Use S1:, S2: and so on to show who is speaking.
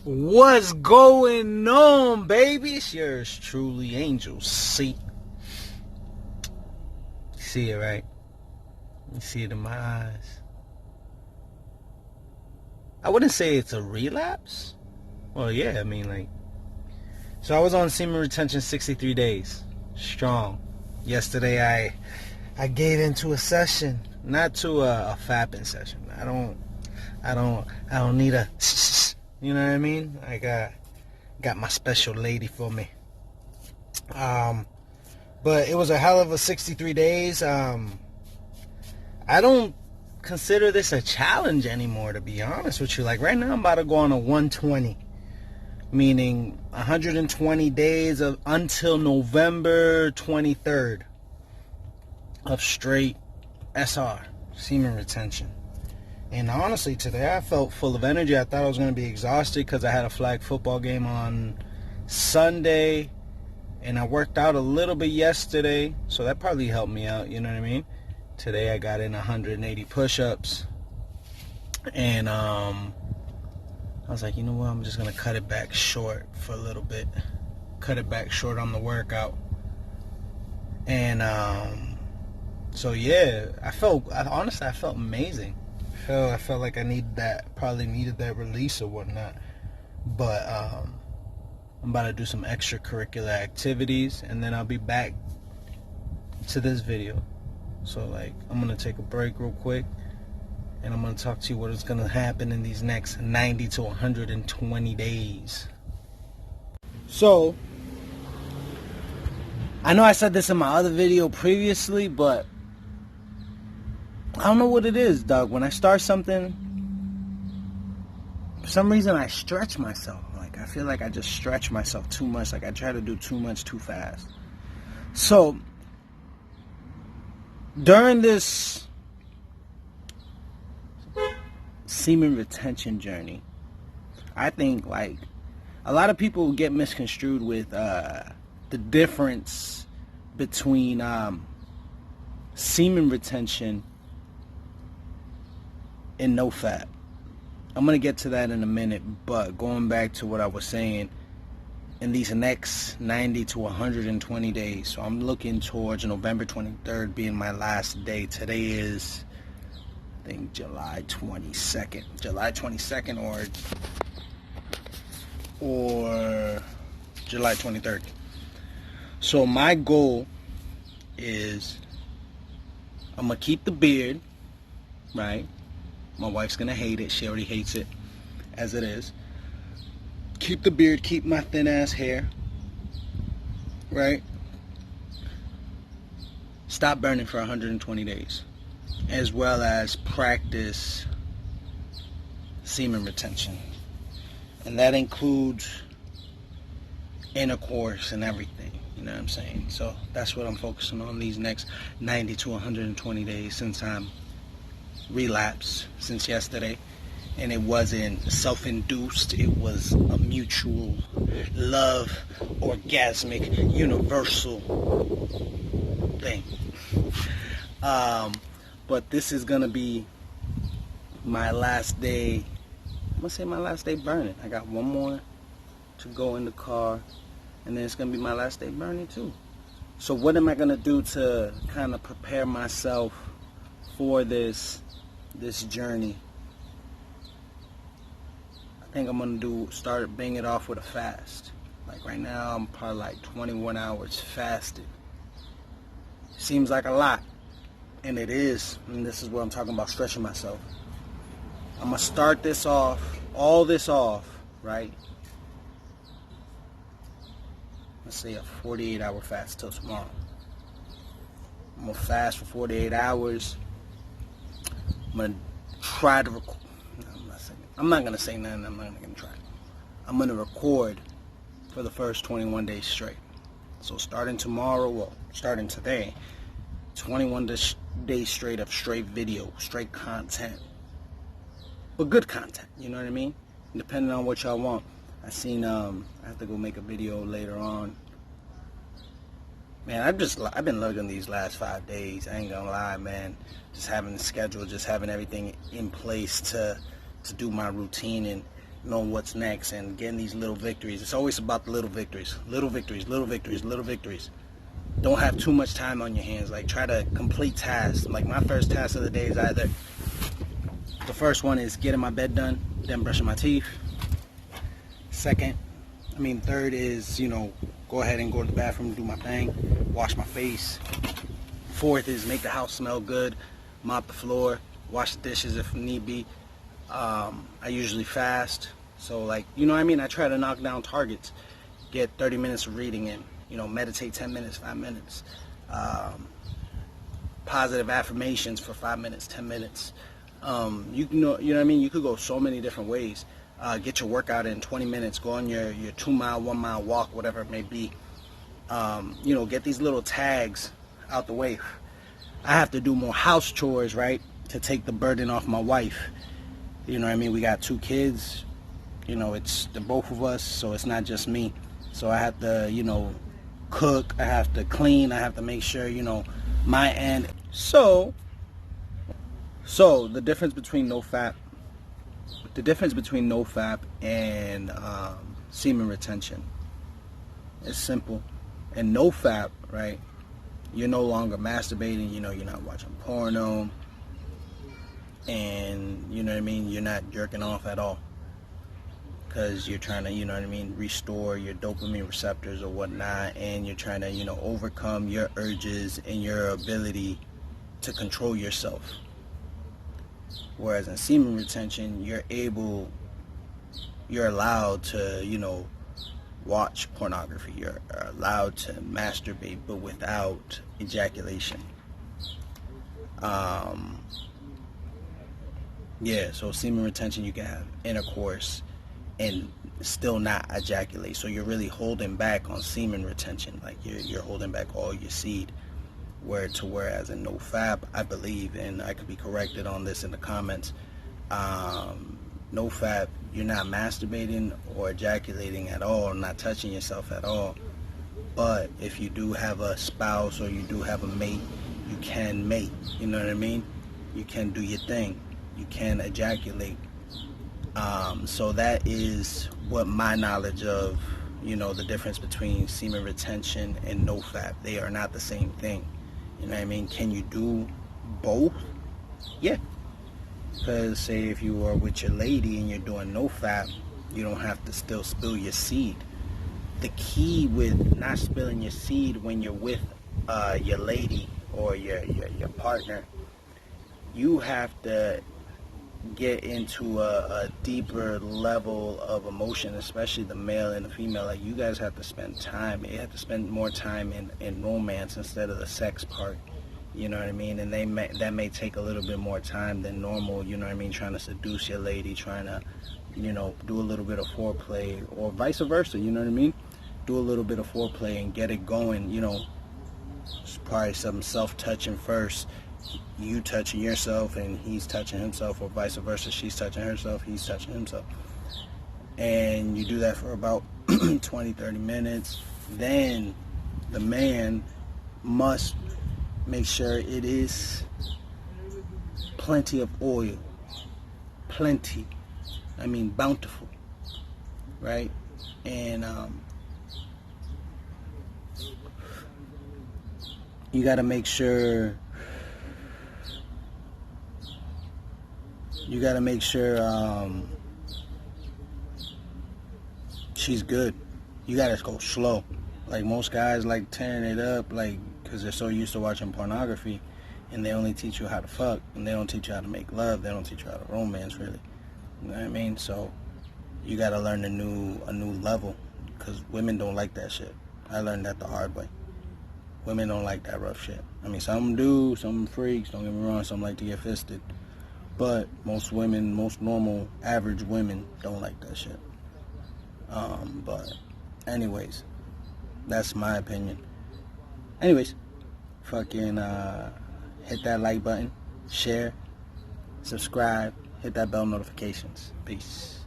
S1: What's going on, baby? It's yours truly, Angel C. See it, right? You see it in my eyes. I wouldn't say it's a relapse. Well, yeah, I mean, like... So I was on semen retention 63 days. Strong. Yesterday, I gave into a session. Not to a fapping session. I don't need a... You know what I mean? I got my special lady for me. But it was a hell of a 63 days. I don't consider this a challenge anymore, to be honest with you. Like right now I'm about to go on a 120. Meaning 120 days of until November 23rd of straight SR, semen retention. And honestly, today I felt full of energy. I thought I was going to be exhausted because I had a flag football game on Sunday. And I worked out a little bit yesterday. So that probably helped me out, you know what I mean? Today I got in 180 push-ups. And I was like, you know what? I'm just going to cut it back short for a little bit. Cut it back short on the workout. And so yeah, I felt amazing. I felt like I needed that release or whatnot. But I'm about to do some extracurricular activities, and then I'll be back to this video. So like, I'm gonna take a break real quick, and I'm gonna talk to you what is gonna happen in these next 90 to 120 days. So I know I said this in my other video previously, but I don't know what it is, dog. When I start something, for some reason I stretch myself. Like I feel like I just stretch myself too much. Like I try to do too much too fast. So during this semen retention journey, I think like a lot of people get misconstrued with the difference between semen retention and no fat. I'm going to get to that in a minute, but going back to what I was saying, in these next 90 to 120 days, so I'm looking towards November 23rd being my last day. Today is, I think, July 22nd. July 22nd or July 23rd. So my goal is I'm going to keep the beard, right? My wife's gonna hate it. She already hates it as it is. Keep the beard, keep my thin ass hair, right? Stop burning for 120 days, as well as practice semen retention. And that includes intercourse and everything, you know what I'm saying? So that's what I'm focusing on these next 90 to 120 days since I'm relapse since yesterday, and it wasn't self-induced. It was a mutual love, orgasmic, universal thing. But this is gonna be my last day. I'm gonna say my last day burning. I got one more to go in the car, and then it's gonna be my last day burning too. So what am I gonna do to kind of prepare myself for this journey? I think I'm gonna start banging it off with a fast. Like right now I'm probably like 21 hours fasted. Seems like a lot, and it is, and this is what I'm talking about, stretching myself. I'm gonna start all this off, right? Let's say a 48-hour fast till tomorrow. I'm gonna fast for 48 hours. I'm going to try to record. I'm not going to say nothing. I'm not going to try. I'm going to record for the first 21 days straight. So starting today, 21 days straight of straight video, straight content. But good content, you know what I mean? Depending on what y'all want. I have to go make a video later on. Man, I've been loving these last 5 days. I ain't gonna lie, man. Just having the schedule, just having everything in place to do my routine, and knowing what's next and getting these little victories. It's always about the little victories. Little victories, little victories, little victories. Don't have too much time on your hands. Like, try to complete tasks. Like, my first task of the day is either, the first one is getting my bed done, then brushing my teeth. Third is, go ahead and go to the bathroom, do my thing, wash my face. Fourth is make the house smell good, mop the floor, wash the dishes if need be. I usually fast, so I try to knock down targets. Get 30 minutes of reading in, meditate 10 minutes, 5 minutes. Positive affirmations for 5 minutes, 10 minutes. You could go so many different ways. Get your workout in 20 minutes, go on your 2-mile, 1-mile walk, whatever it may be. Get these little tags out the way. I have to do more house chores, right, to take the burden off my wife. We got 2 kids, it's the both of us, so it's not just me. So I have to, cook, I have to clean, I have to make sure, my end. So the difference between NoFap and semen retention is simple. And NoFap, right, you're no longer masturbating, you're not watching porno, and you're not jerking off at all, because you're trying to restore your dopamine receptors or whatnot, and you're trying to overcome your urges and your ability to control yourself. Whereas in semen retention, you're allowed to watch pornography, you're allowed to masturbate, but without ejaculation. So semen retention, you can have intercourse and still not ejaculate. So you're really holding back on semen retention, like you're holding back all your seed. Whereas in NoFap, I believe, and I could be corrected on this in the comments, NoFap, you're not masturbating or ejaculating at all, not touching yourself at all. But if you do have a spouse or you do have a mate, you can mate. You know what I mean? You can do your thing. You can ejaculate. So that is what my knowledge of, the difference between semen retention and NoFap. They are not the same thing. You know what I mean? Can you do both? Yeah. Because say if you are with your lady and you're doing NoFap, you don't have to still spill your seed. The key with not spilling your seed when you're with your lady or your partner, you have to get into a deeper level of emotion, especially the male and the female. Like, you guys have to spend time. You have to spend more time in romance instead of the sex part. You know what I mean? And that may take a little bit more time than normal. You know what I mean? Trying to seduce your lady, trying to, do a little bit of foreplay, or vice versa. You know what I mean? Do a little bit of foreplay and get it going. It's probably some self-touching first. You touching yourself and he's touching himself, or vice versa. She's touching herself, he's touching himself. And you do that for about 20-30 minutes. Then the man must make sure it is plenty of oil. Plenty. Bountiful. Right? And you got to make sure she's good. You gotta go slow. Like, most guys like tearing it up, like, because they're so used to watching pornography, and they only teach you how to fuck, and they don't teach you how to make love. They don't teach you how to romance, really. You know what I mean? So you gotta learn a new level, because women don't like that shit. I learned that the hard way. Women don't like that rough shit. Some do, some freaks, don't get me wrong, some like to get fisted. But most women, most normal, average women don't like that shit. But anyways, that's my opinion. Anyways, fucking hit that like button, share, subscribe, hit that bell notifications. Peace.